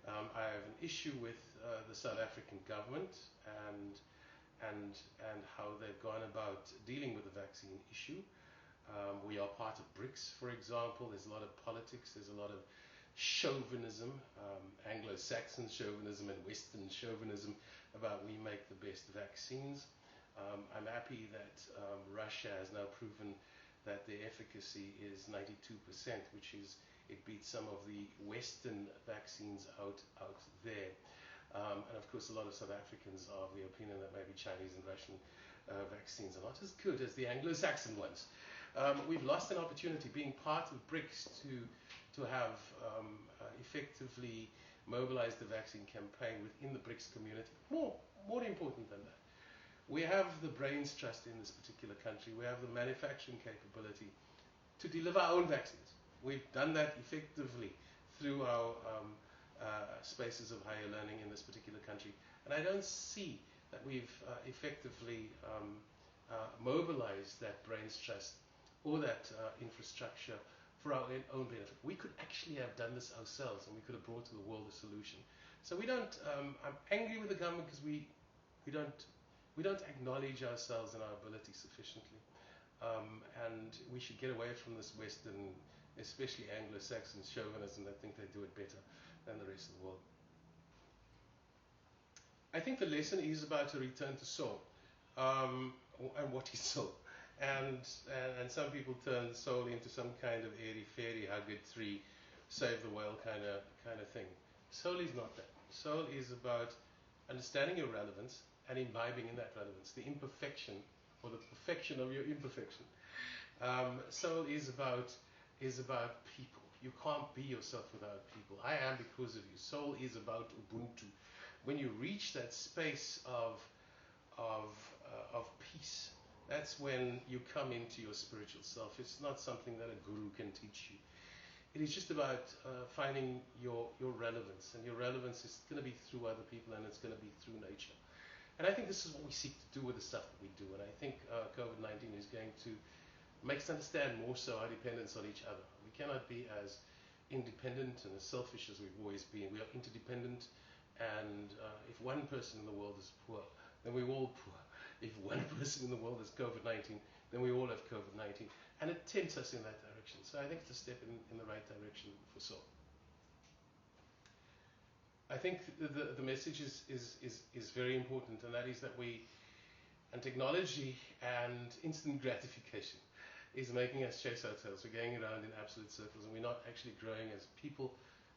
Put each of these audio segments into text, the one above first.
I have an issue with the South African government and how they've gone about dealing with the vaccine issue. We are part of BRICS, for example. There's a lot of politics. There's a lot of chauvinism, Anglo-Saxon chauvinism and Western chauvinism about we make the best vaccines. I'm happy that Russia has now proven that their efficacy is 92%, which is, it beats some of the Western vaccines out there. And of course, a lot of South Africans are of the opinion that maybe Chinese and Russian vaccines are not as good as the Anglo-Saxon ones. We've lost an opportunity being part of BRICS to have effectively mobilized the vaccine campaign within the BRICS community. More important than that, we have the brains trust in this particular country. We have the manufacturing capability to deliver our own vaccines. We've done that effectively through our spaces of higher learning in this particular country. And I don't see that we've effectively mobilized that brains trust or that infrastructure for our own benefit. We could actually have done this ourselves, and we could have brought to the world a solution. So we don't, I'm angry with the government because we don't acknowledge ourselves and our ability sufficiently. And we should get away from this Western, especially Anglo-Saxon chauvinism that think they do it better than the rest of the world. I think the lesson is about a return to soul. And what is soul? And some people turn soul into some kind of airy-fairy, hug it three, save the whale kind of thing. Soul is not that. Soul is about understanding your relevance and imbibing in that relevance, the imperfection or the perfection of your imperfection. Soul is about people. You can't be yourself without people. I am because of you. Soul is about Ubuntu. When you reach that space of peace, that's when you come into your spiritual self. It's not something that a guru can teach you. It is just about finding your relevance, and your relevance is going to be through other people, and it's going to be through nature. And I think this is what we seek to do with the stuff that we do. And I think COVID-19 is going to make us understand more so our dependence on each other. We cannot be as independent and as selfish as we've always been. We are interdependent, and if one person in the world is poor, then we're all poor. If one person in the world has COVID-19, then we all have COVID-19. And it tempts us in that direction. So I think it's a step in the right direction for soul. I think the message is very important, and that is that and technology and instant gratification is making us chase our tails. We're going around in absolute circles, and we're not actually growing as people,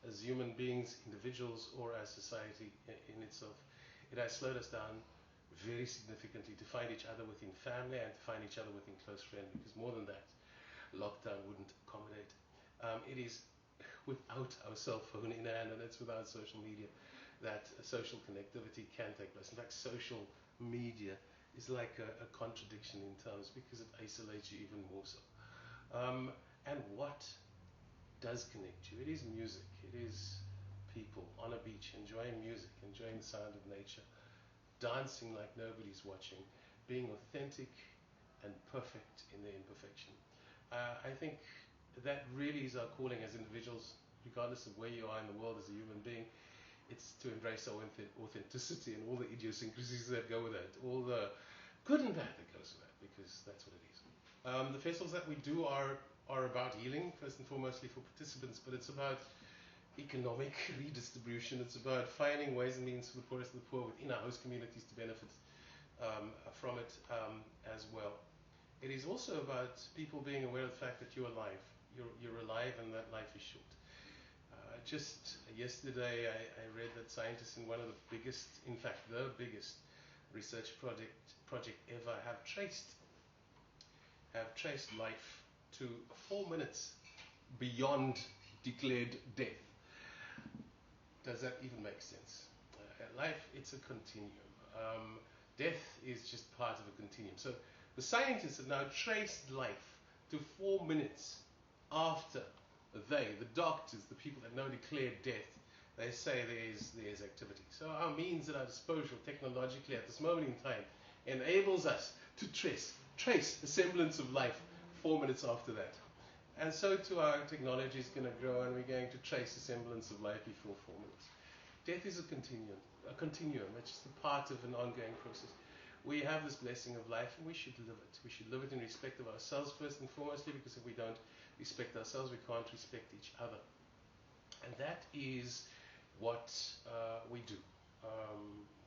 as human beings, individuals, or as society in itself. It has slowed us down very significantly to find each other within family and to find each other within close friends, because more than that, lockdown wouldn't accommodate. It is without our cell phone in hand, and it's without social media, that social connectivity can take place. In fact, social media is like a contradiction in terms, because it isolates you even more so. And what does connect you? It is music. It is people on a beach enjoying music, enjoying the sound of nature, dancing like nobody's watching, being authentic and perfect in their imperfection. I think that really is our calling as individuals, regardless of where you are in the world as a human being. It's to embrace our authenticity and all the idiosyncrasies that go with it, all the good and bad that goes with that, because that's what it is. The festivals that we do are about healing, first and foremostly for participants, but it's about economic redistribution. It's about finding ways and means for the poorest of the poor within our host communities to benefit from it as well. It is also about people being aware of the fact that you're alive. You're alive, and that life is short. Just yesterday, I read that scientists in one of the biggest, in fact, the biggest research project ever have traced life to 4 minutes beyond declared death. Does that even make sense? Life, it's a continuum. Death is just part of a continuum. So the scientists have now traced life to 4 minutes after the doctors, the people that know declared death, they say there's activity. So our means at our disposal technologically at this moment in time enables us to trace the semblance of life 4 minutes after that. And so too our technology is going to grow, and we're going to trace the semblance of life before 4 minutes. Death is a continuum. It's just a part of an ongoing process. We have this blessing of life, and we should live it. We should live it in respect of ourselves first and foremostly, because if we don't respect ourselves, we can't respect each other. And that is what we do.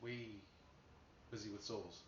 We busy with souls.